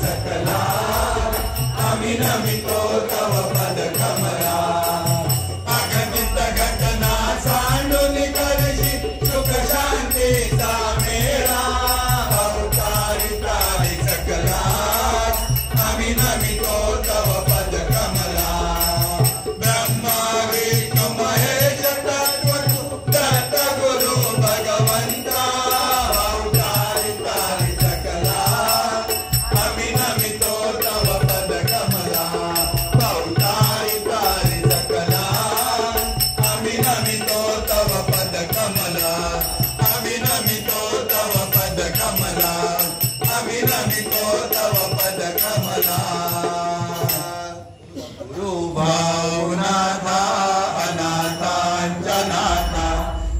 सकला आम्ही नमितो तव पद कमला अगणित घटना सांडून करशी सुख शांतीचा मेळा अवतारी तारी सकला आम्ही नमितो तव पद कमला ब्रह्मा विष्णु महेश तत्व दत्त गुरु भगवंता अवतारी तारी सकला आम्ही नमितो तव पद कमला अवतारी तारी सकला आम्ही नमितो तव पद कमला आम्ही नमितो तव पद कमला आम्ही नमितो तव पद कमला गुरुभावनाथा अनाथांच्या नाथा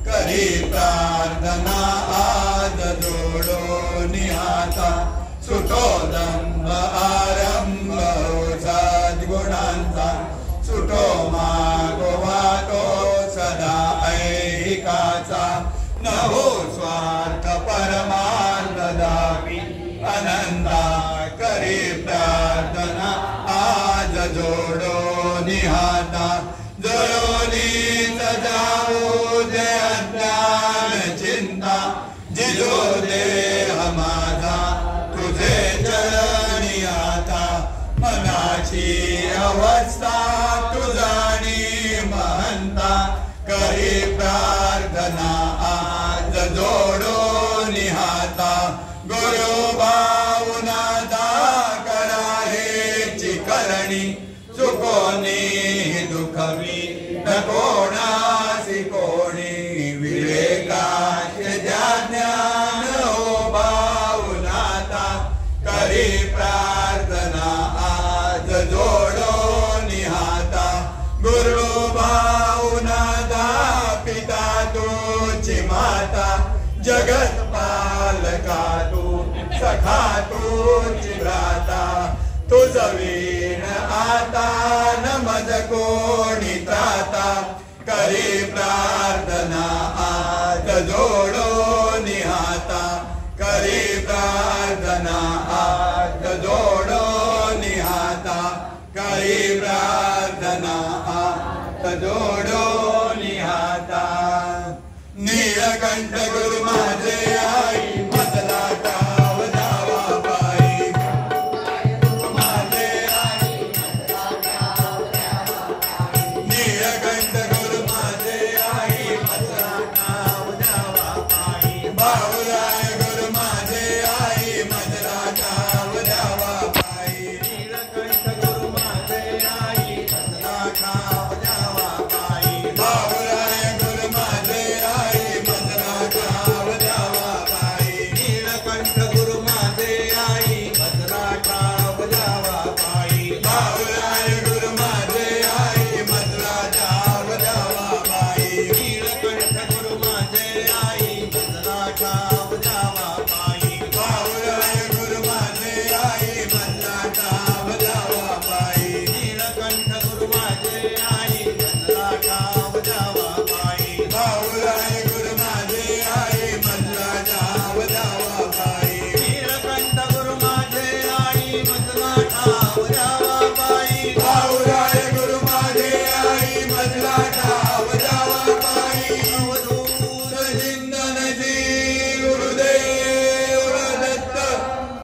करी प्रार्थना आज जोडो निहाता सुटो दंभ आरंभ सद्गुणांचा सुटो मागोवा तो सदा ऐकाचा नवो स्वार्थ परमानंद दावी अनंता करी प्रार्थना आज जोडो निहाता जयोनीत जाऊ दे अज्ञान चिंता जिजो देह माझा तुझे चरणी आता मनाची अवस्था तुझानी महंता करी प्रार्थना आज जोडो निहाता गुरु भावनाचा करा हेची करणी चुकोनी दुखवी न कोणासी कोणी विवेकाचे ज्ञान हो भावनाता करी प्रार्थना आज जोडो निहाता गुरु भावनाता पिता तुझी माता जगत पालका तू सखा तुझी भ्राता तुझ वीण आता न मज कोणी त्राता करी प्रार्थना आज जोडो निहाता करी प्रार्थना आज जोडो निहाता करी प्रार्थना आज जोडो निहाता नीलकंठ गुरु